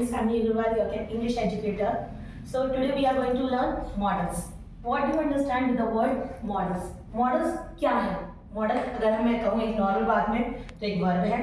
is Sammy Agarwal, your English educator. So today we are going to learn models. What do you understand with the word models? Models क्या है? Model अगर मैं कहूँ एक normal बात में तो एक वर्ब है,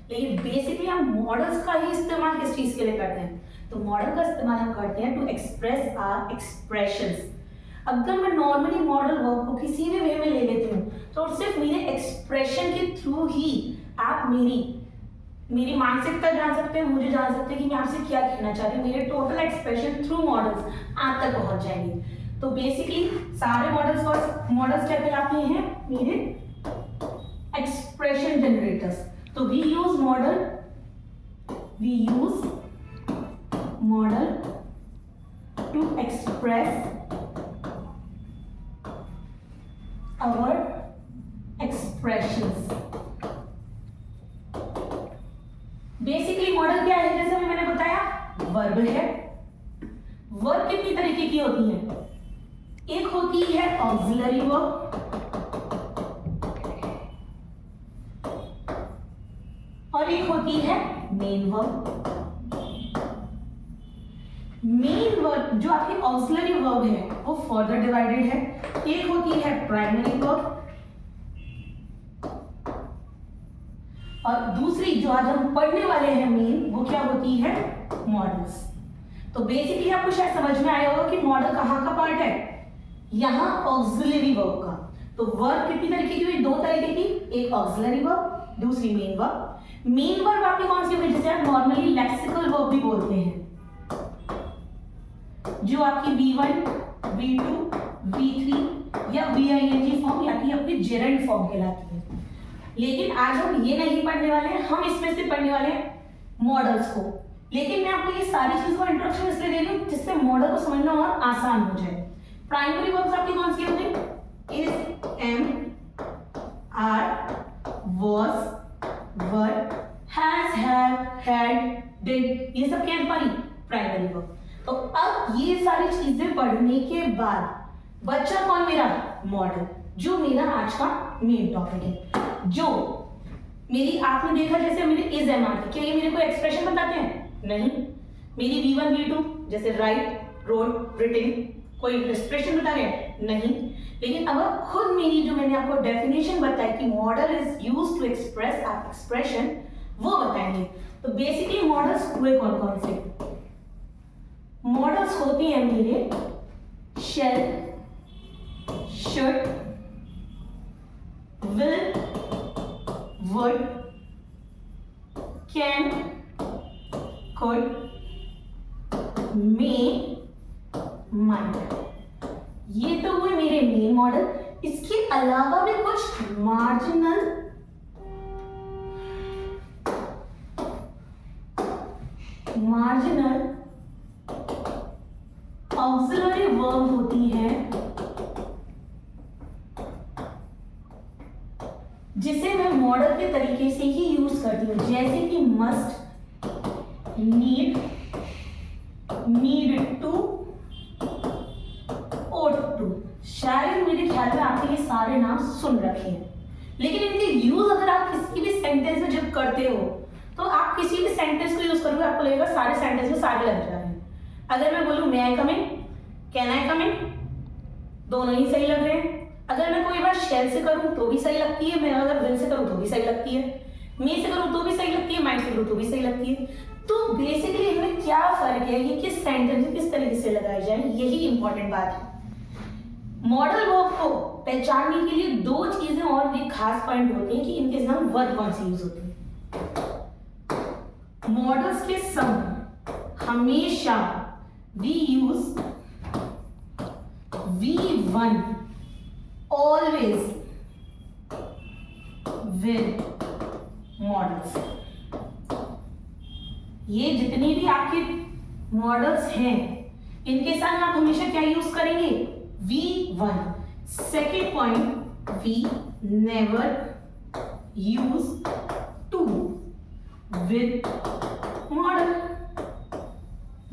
लेकिन बेसिकली हम मॉडल्स का ही इस्तेमाल किस चीज़ के लिए करते हैं? तो मॉडल का इस्तेमाल हम करते हैं टू एक्सप्रेस आवर एक्सप्रेशंस. अगर मैं नॉर्मली मॉडल वर्ब को किसी भी वे में ले लेती हूँ तो सिर्फ मेरे एक्सप्रेशन के थ्रू ही आप मेरी मानसिकता जान सकते हैं, मुझे जान सकते हैं कि मैं आपसे क्या कहना चाहती हूँ. मेरे टोटल एक्सप्रेशन थ्रू मॉडल्स आप तक पहुंच जाएंगे. तो बेसिकली सारे मॉडल्स क्या कहलाते हैं? मेरे एक्सप्रेशन जनरेटर्स. तो we use model to express our expressions. Basically model क्या है? जैसे मैंने बताया वर्ब है. वर्ब कितनी तरीके की होती है? एक होती है ऑक्सिलरी वर्ब और एक होती है मेन वर्ब. मेन वर्ब जो आपकी ऑक्सिलरी वर्ब है वो फर्दर डिवाइडेड है. एक होती है प्राइमरी वर्ब और दूसरी जो आज हम पढ़ने वाले हैं मेन वो क्या होती है? मॉडल्स. तो बेसिकली आपको शायद समझ में आया होगा कि मॉडल कहाँ का पार्ट है? यहाँ ऑक्सिलरी वर्ब का. तो वर्ब कितनी तरीके की हुई? दो तरीके की, एक ऑक्सिलरी वर्ब, दूसरी मेन वर्ब. मेन वर्ब आपकी कौन सी हुई? जिसे आप नॉर्मली लेक्सिकल वर्ब भी बोलते हैं, जो आपकी V1, V2, V3 या VING फॉर्म या कि अपनी जेरेंड फॉर्म कहलाती है. लेकिन आज हम ये नहीं पढ़ने वाले हैं, हम इसमें से पढ़ने वाले हैं मॉडल्स को. लेकिन मैं आपको ये सारी चीजों का इंट्रोडक्शन इसलिए दे रही हूँ जिससे मॉडल को समझना और आसान हो जाए. प्राइमरी वर्ब्स आपकी कौन सी होती है? Is, am, are, was, were, has, have, had, did, ये सब क्या है हमारी प्राइमरी वर्ब. तो अब ये सारी चीजें पढ़ने के बाद बच्चा कौन? मेरा मॉडल, जो मेरा आज का मेन टॉपिक है. जो मेरी आपने देखा जैसे मेरे इज, एम, आर, क्या ये मेरे को एक्सप्रेशन बताते हैं? नहीं. मेरी V1, V2 जैसे राइट, रोड, रिटिंग कोई एक्सप्रेशन बता रहे हैं? नहीं. लेकिन अब खुद मेरी जो मैंने आपको डेफिनेशन बताई कि model is used to express our expression, वो बताएंगे. तो बेसिकली मॉडल्स हुए कौन कौन से? मॉडल्स होती हैं मेरे shall, should, will, would, can, could, may, might. ये तो हुए मेरे मेन मॉडल. इसके अलावा भी कुछ मार्जिनल ऑक्सिलरी वर्ब होती है जिसे मैं मॉडल के तरीके से ही यूज करती हूँ, जैसे कि must, need, need to, ought to. शायद मेरे ख्याल में आपने ये सारे नाम सुन रखे हैं, लेकिन इनके यूज अगर आप किसी भी सेंटेंस में जब करते हो तो आप किसी भी सेंटेंस को यूज करोगे आपको लगेगा सारे सेंटेंस में सारे लग जा रहे हैं. अगर मैं बोलूं मे आई कम इन, कैन आई कम इन, दोनों ही सही लग रहे हैं. अगर मैं कोई बात शेल से करूं तो भी सही लगती है, मैं अगर विल से करूं तो भी सही लगती है, मे से करूं तो भी सही लगती है, माइट से करूं तो भी सही लगती है. तो बेसिकली इनमें क्या फर्क है, ये किस सेंटेंस में किस तरीके से लगाई जाए, यही इंपॉर्टेंट बात है. मॉडल वर्ब को पहचानने के लिए दो चीजें और भी खास पॉइंट होते हैं कि इनके नाम वर्ब कौन से यूज होते हैं. मॉडल्स के सम हमेशा we use V1 always with models. ये जितने भी आपके मॉडल्स हैं इनके साथ आप हमेशा क्या यूज करेंगे? V1. Second point, we never use to with model.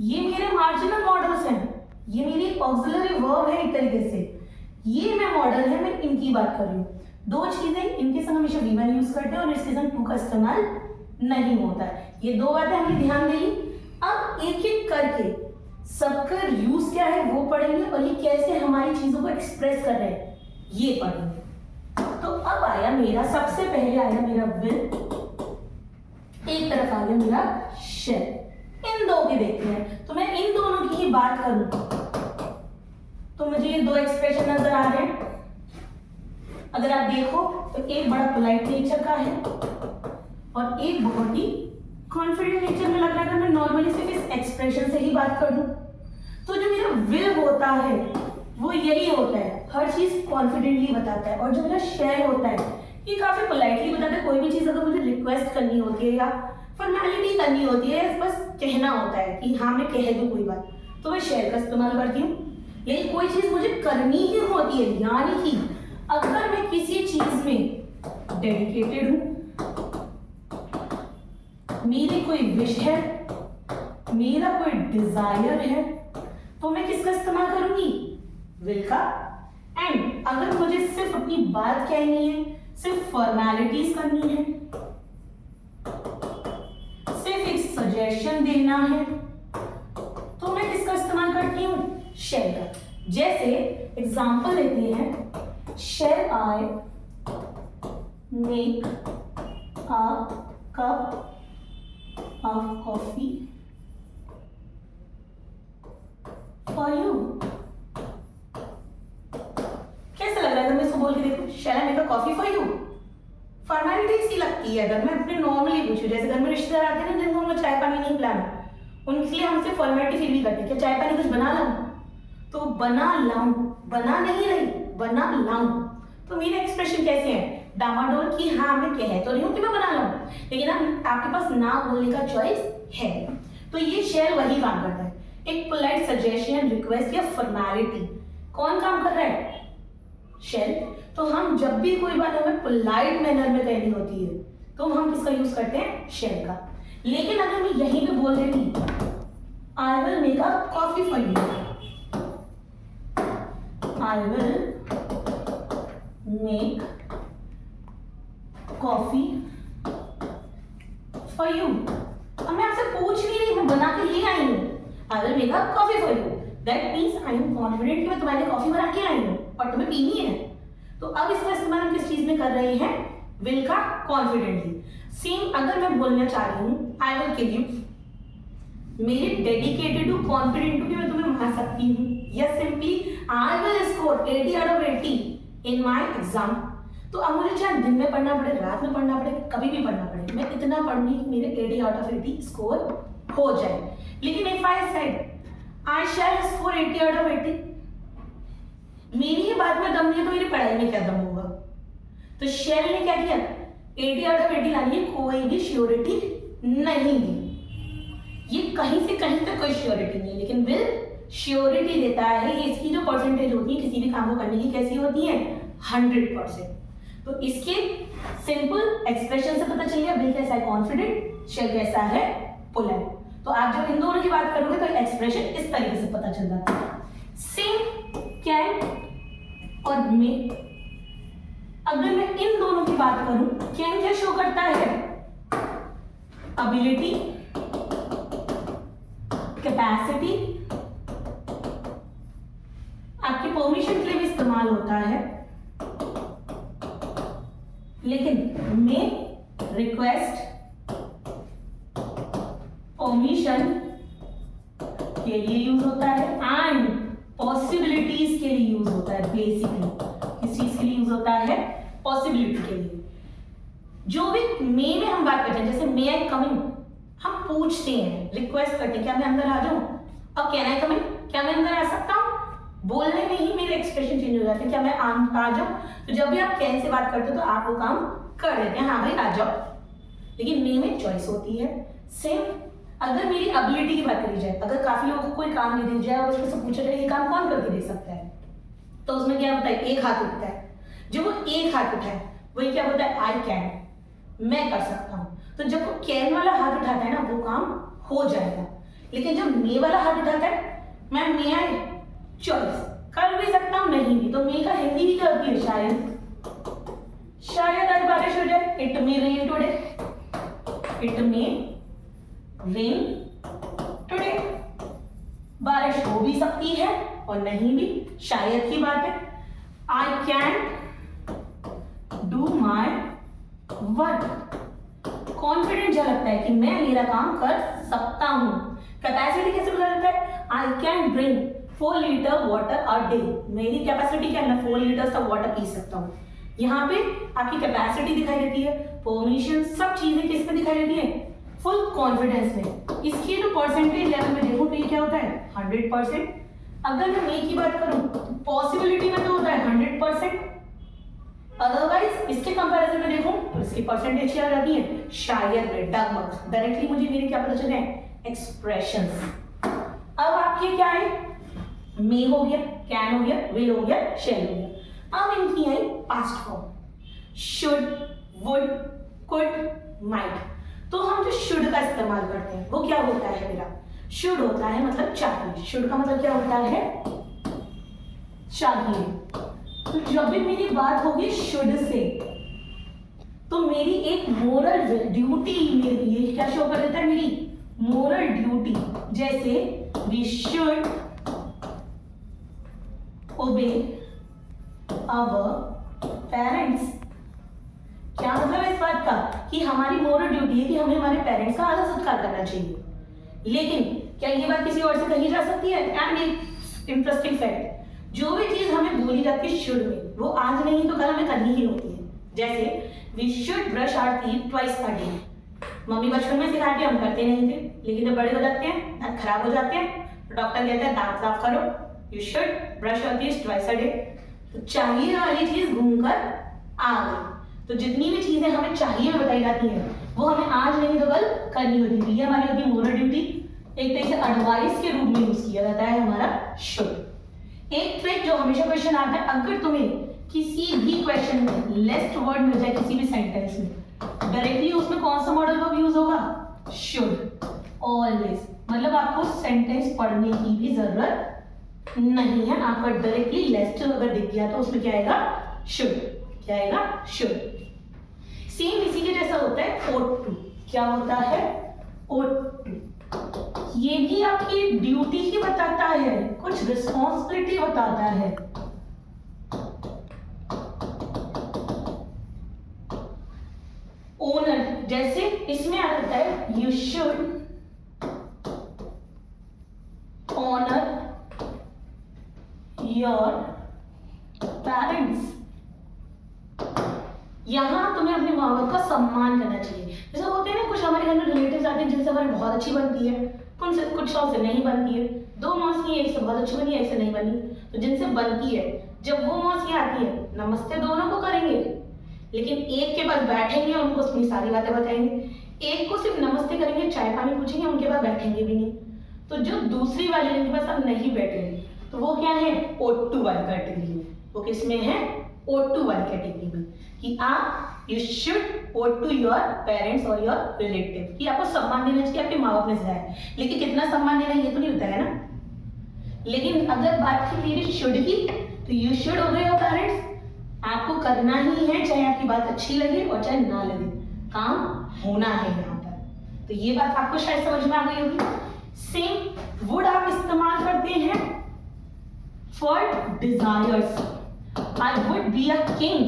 ये मेरे मार्जिनल मॉडल्स हैं, ये मेरी ऑक्सिलरी वर्ब है एक तरीके से. ये मैं मॉडल है, मैं इनकी बात कर रही हूँ. दो चीजें, इनके संग हमेशा V1 यूज करते हैं और इसके संग टू का इस्तेमाल नहीं होता है. ये दो बातें हमें ध्यान देंगी. अब के सबका यूज क्या है वो पढ़ेंगे और ये कैसे हमारी चीजों को एक्सप्रेस कर रहे हैं ये पढ़ेंगे। तो अब आया मेरा, सबसे पहले आया मेरा विल, एक तरफ आ गया मेरा शेल। इन दो की देखते हैं, तो मैं इन दोनों की ही बात करूं तो मुझे ये दो एक्सप्रेशन नजर आ रहे हैं। अगर आप देखो तो एक बड़ा पोलाइट नेचर का है और एक बहुत ही कॉन्फिडेंट नेचर में लग रहा है। मैं नॉर्मली सिर्फ इस एक्सप्रेशन से ही बात कर दूं तो जो मेरा विल होता है वो यही होता है, हर चीज कॉन्फिडेंटली बताता है। और जो मेरा शेल होता है ये काफी पोलाइटली बताता है। कोई भी चीज अगर मुझे रिक्वेस्ट करनी होती है या फॉर्मेलिटी करनी होती है, बस कहना होता है कि हाँ मैं कह दूं कोई बात, तो मैं शेल का इस्तेमाल करती हूँ। लेकिन कोई चीज मुझे करनी ही होती है, यानी कि अगर मैं किसी चीज में डेडिकेटेड हूं, मेरी कोई विश है, मेरा कोई डिजायर है, तो मैं किसका इस्तेमाल करूंगी? विल का। एंड अगर मुझे सिर्फ अपनी बात कहनी है, सिर्फ फॉर्मेलिटीज करनी है, सिर्फ एक सजेशन देना है, तो मैं किसका इस्तेमाल करती हूं? शेल का। जैसे एग्जांपल लेते हैं, shall I make a cup of coffee for you। कैसा लग रहा है अगर मैं इसको बोल के देखूं, shall I make a coffee for you? Formality सी लगती है। अगर मैं अपने नॉर्मली पूछूं, जैसे घर में रिश्तेदार आते हैं ना जिनको हमको चाय पानी नहीं पिलाना, उनके लिए हमसे फॉर्मेलिटी फील भी करते हैं, क्या चाय पानी कुछ बना लाऊं? तो बना लाऊं, बना नहीं रही, बना लाऊं। तो मेरे एक्सप्रेशन कैसे हैं? डामाडोल की हाँ मैं कह तो रही हूँ कि मैं बना लाऊं, लेकिन अब आपके पास ना बोलने का चॉइस है। तो ये शेल वही काम करता है, एक पोलाइट सजेशन, रिक्वेस्ट या फॉर्मेलिटी। कौन काम कर रहा है? शेल। तो हम जब भी कोई बात हमें पोलाइट मैनर में कहनी होती है तो हम किसका यूज करते हैं? शेल का। लेकिन अगर मैं यहीं पे बोल देती I will make a coffee for you, I will make coffee for you, अब मैं आपसे पूछ नहीं रही, मैं बना के ले आई हूं। I will make a coffee for you, that means I am confident कि मैं तुम्हारे लिए कॉफी बना के आई हूं और तुम्हें पीनी है। तो अब इसका इस्तेमाल हम किस चीज में कर रहे हैं? विल का, कॉन्फिडेंटली। सेम अगर मैं बोलना चाह रही हूँ आई विल किल यू, मेरे डेडिकेटेड टू, कॉन्फिडेंट टू कि मैं तुम्हें मार सकती हूँ, या simply I will score 80 out of 80 in my exam. तो अब मुझे चाहे दिन में पढ़ना पड़े, रात में पढ़ना पड़े, कभी भी पढ़ना पड़े, मैं इतना पढ़ूंगी कि मेरे 80 आउट ऑफ 80 स्कोर हो जाए। लेकिन if I said I shall score 80 out of 80, मेरी ही बात में दम नहीं है तो मेरी पढ़ाई में क्या दम होगा? तो शेल ने क्या किया? 80 आउट ऑफ 80 लाने की कोई भी श्योरिटी नहीं दी। ये कहीं से कहीं तक कोई श्योरिटी नहीं है, लेकिन विल श्योरिटी देता है। इसकी जो परसेंटेज होती है किसी भी काम को करने की कैसी होती है? 100%। तो इसके सिंपल एक्सप्रेशन से पता चल गया विल कैसा है? कॉन्फिडेंट, शेल कैसा है? पोलाइट। तो आप जब इन दोनों की बात करोगे तो एक्सप्रेशन इस तरीके से पता चल जाता है। सेम कैन और मे, अगर मैं इन दोनों की बात करूं, कैन क्या शो करता है? अबिलिटी, कैपेसिटी, आपके परमिशन के लिए भी इस्तेमाल होता है। लेकिन मे रिक्वेस्ट, परमिशन के लिए यूज होता है एंड पॉसिबिलिटीज के लिए यूज होता है। बेसिकली किस चीज के लिए यूज होता है? पॉसिबिलिटी के लिए। जो भी मे में हम बात करते हैं, जैसे मे आई कम इन, हम पूछते हैं, रिक्वेस्ट करते हैं क्या मैं अंदर आ जाऊं? अब कैन आई कम इन, क्या मैं अंदर आ सकता हूं? बोलने में ही मेरे एक्सप्रेशन चेंज हो जाते हैं, क्या मैं आ जाऊं? तो जब भी आप कैन से बात करते हो तो आप वो काम कर देते हैं, हाँ भाई आ जाओ। लेकिन मे में चॉइस होती है। सेम अगर मेरी एबिलिटी की बात करी जाए, अगर काफी लोगों को कोई काम दे दी जाए और उसमें से पूछा जाए ये काम कौन करके दे सकता है, तो उसमें क्या होता है? एक हाथ उठता है। जो वो एक हाथ उठाए वही क्या होता है? आई कैन, मैं कर सकता हूं। तो जब वो कैन वाला हाथ उठाता है ना वो काम हो जाएगा। लेकिन जब मे वाला हाथ उठाता है, मैम मे आई, चॉइस, कर भी सकता हूं नहीं भी। तो मे का हिंदी भी क्या होती है? शायद। शायद आज बारिश हो जाए, it may rain today, it may rain today. सकती है और नहीं भी, शायद की बात है। I can do my work, confident झलकता है कि मैं मेरा काम कर सकता हूं। कैपेसिटी कैसे बोला जाता है? I can drink 4 litre water a day, मेरी कैपेसिटी क्या है, मैं 4 लीटर तक वाटर पी सकता हूँ। यहाँ पे आपकी कैपेसिटी दिखाई देती है, परमिशन, सब चीजें किस में दिखाई देती है? फुल कॉन्फिडेंस में। इसकी जो परसेंटेज लेवल में देखो तो ये क्या होता है? 100%। अगर मैं मे की बात करूं तो पॉसिबिलिटी में तो होता है 100%, अदरवाइज इसके कंपैरिजन में देखूं तो इसकी परसेंटेज क्या आ जाती है? शायद में, डगमग। डायरेक्टली मुझे मेरे क्या पता चले? एक्सप्रेशंस। अब आपके क्या है? मे हो गया, कैन हो गया, विल हो गया, शैल हो गया। अब इनकी है past form, should, would, could, might. तो हम जो शुड का इस्तेमाल करते हैं वो क्या होता है मेरा? शुड होता है मतलब चाहिए। शुड का मतलब क्या होता है? चाहिए। तो जब भी मेरी बात होगी शुड से, तो मेरी एक मोरल ड्यूटी मेरी ये क्या शो कर देता है? मेरी मोरल ड्यूटी। जैसे we should obey our parents. क्या मतलब है इस बात का? कि हमारी मोरल ड्यूटी है कि हमें हमारे पेरेंट्स का आदर सत्कार करना चाहिए। लेकिन क्या ये बात किसी और से कही जा सकती है? एंड एक इंटरेस्टिंग फैक्ट, जो भी चीज हमें बोली जाती है शुड में, वो आज नहीं तो कल हमें करनी ही होती है। जैसे we should brush our teeth twice a day. Mummy बचपन में सिखाती, हम करते नहीं थे, लेकिन जब बड़े हो जाते हैं, दांत खराब हो जाते हैं, तो डॉक्टर कहता है दांत साफ करो, you should brush your teeth twice a day. तो चाहिए वाली चीज घूमकर आ गई। तो जितनी भी चीजें हमें चाहिए बताई जाती हैं वो हमें आज नहीं तो कल करनी होती है। ये हमारी होती है मोरल ड्यूटी। एक तरह से एडवाइस के रूप में यूज किया जाता है हमारा शुड। एक ट्रिक जो हमेशा क्वेश्चन आता है, अगर तुम्हें किसी भी क्वेश्चन में लेस्ट वर्ड मिल जाए किसी भी सेंटेंस में, डायरेक्टली उसमें कौन सा मॉडल वर्ब यूज होगा? शुड। ऑलवेज। मतलब आपको सेंटेंस पढ़ने की भी जरूरत नहीं है। आपका डायरेक्टली लेस्ट अगर दिख गया तो उसमें क्या आएगा? शुड। क्या आएगा? शुड। सेम इसी के जैसा होता है ought to। क्या होता है? ought to। ये भी आपकी ड्यूटी ही बताता है, कुछ रिस्पॉन्सिबिलिटी बताता है। ओनर, जैसे इसमें आ जाता है you should honour your parents. यहां तुम्हें अपने माँ बाप का सम्मान करना चाहिए। जैसे होते हैं ना कुछ हमारे घर में रिलेटिव्स आते हैं जिनसे हमारी बहुत अच्छी बनती है, उनसे कुछ से नहीं बनती है। दो मौसी एक से बहुत अच्छी बनी, एक से नहीं बनी। तो जिनसे बनती है, जब वो मौसी आती है, नमस्ते दोनों को करेंगे, लेकिन एक के पास बैठेंगे, उनको अपनी सारी बातें बताएंगे। एक को सिर्फ नमस्ते करेंगे, चाय पानी पूछेंगे, उनके पास बैठेंगे भी नहीं। तो जो दूसरी वाली जिनके पास हम नहीं बैठेंगे, तो वो क्या है? ought to वाली कैटेगरी में। वो किसमें है? ought to वाली कैटेगरी में। कि आप you should ought to your parents और योर रिलेटिव, कि आपको सम्मान देना चाहिए, आपके माँ बाप ने सिखाया है। लेकिन कितना सम्मान देना ये तो नहीं होता है ना। लेकिन अगर बात की मेरी शुड की, तो यू शुड ओबे योर पेरेंट्स। आपको करना ही है, चाहे आपकी बात अच्छी लगे और चाहे ना लगे, काम होना है यहाँ पर। तो ये बात आपको शायद समझ में आ गई होगी। सेम वुड आप इस्तेमाल करते हैं for desires. I would be a king,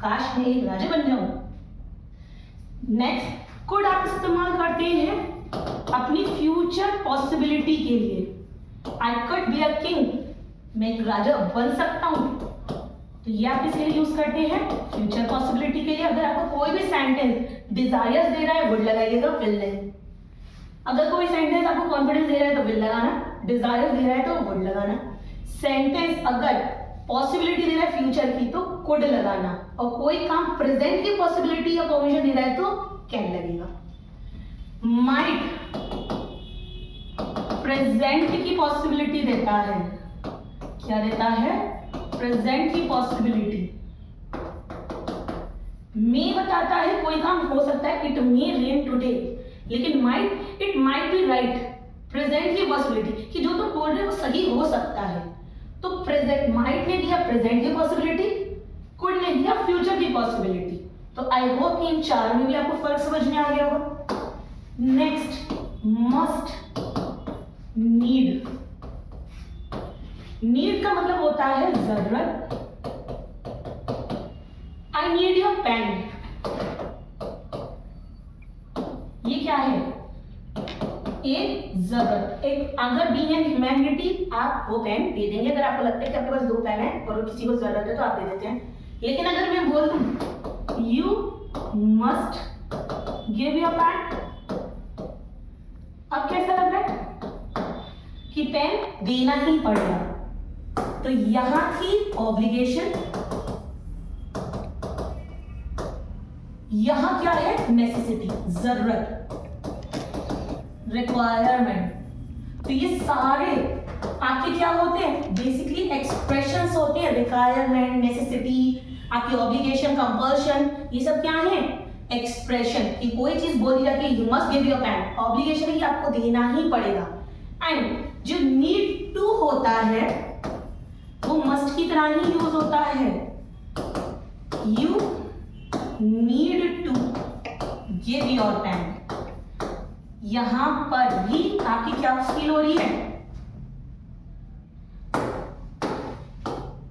काश मैं एक राजा बन जाऊं। नेक्स्ट, कुड आप इस्तेमाल करते हैं अपनी फ्यूचर पॉसिबिलिटी के लिए। I could be a king, मैं एक राजा बन सकता हूं। तो ये आप इसके लिए यूज करते हैं फ्यूचर पॉसिबिलिटी के लिए। अगर आपको कोई भी सेंटेंस डिजायर्स दे रहा है, वुड लगाइएगा, विल नहीं। अगर कोई सेंटेंस आपको कॉन्फिडेंस दे रहा है तो विल लगाना, डिजायर दे रहा है तो वुड लगाना। सेंटेंस अगर पॉसिबिलिटी दे रहा है फ्यूचर की तो कुड लगाना, और कोई काम प्रेजेंट की पॉसिबिलिटी या परमिशन दे रहा है तो कैन लगेगा। माइट प्रेजेंट की पॉसिबिलिटी देता है। क्या देता है? प्रेजेंट की पॉसिबिलिटी। मे बताता है कोई काम हो सकता है, इट मे रेन टुडे। लेकिन might, it might be right, present की पॉसिबिलिटी, कि जो तुम बोल रहे हो वो सही हो सकता है। तो प्रेजेंट, माइट ने दिया प्रेजेंट की पॉसिबिलिटी, कुड ने दिया फ्यूचर की पॉसिबिलिटी। तो आई होप इन चार में भी आपको फर्क समझ में आ गया होगा। Next, must, need. नीड का मतलब होता है जरूरत। आई नीड योर पेन, ये क्या है? एक जरूरत। एक अगर बीइंग एन ह्यूमैनिटी आप वो पेन दे देंगे अगर आपको लगता है कि आपके पास 2 पेन है और किसी को जरूरत है तो आप दे देते हैं। लेकिन अगर मैं बोल दूं you must give your pen, अब कैसा लग रहा है कि पेन देना ही पड़ेगा। तो यहां थी ऑब्लिगेशन, यहां क्या है? नेसेसिटी, जरूरत, रिक्वायरमेंट। तो ये सारे आपके क्या होते हैं? बेसिकली एक्सप्रेशंस होते हैं। रिक्वायरमेंट, नेसेसिटी, आपकी ऑब्लिगेशन, कंपल्शन, ये सब क्या है? एक्सप्रेशन। कि कोई चीज बोली जाती है you must give your pen, obligation है कि आपको देना ही पड़ेगा। एंड जो नीड टू होता है वो मस्ट की तरह ही यूज होता है। You need to give your pen, यहां पर भी आपकी क्या फील हो रही है?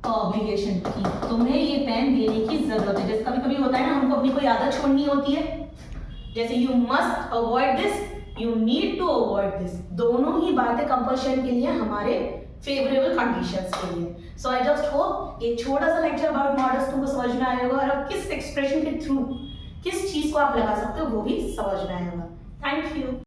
ऑब्लिगेशन की, तुम्हें ये पेन देने की जरूरत है। जैसे कभी कभी होता है ना, हमको अपनी कोई आदत छोड़नी होती है, जैसे you must avoid this, you need to avoid this. दोनों ही बातें कंपल्शन के लिए हमारे फेवरेबल कंडीशंस के लिए। सो आई जस्ट होप एक छोटा सा लेक्चर अबाउट मॉडल्स तुमको समझ में आया होगा और किस एक्सप्रेशन के थ्रू किस चीज को आप लगा सकते हो वो भी समझ में आया होगा। Thank you.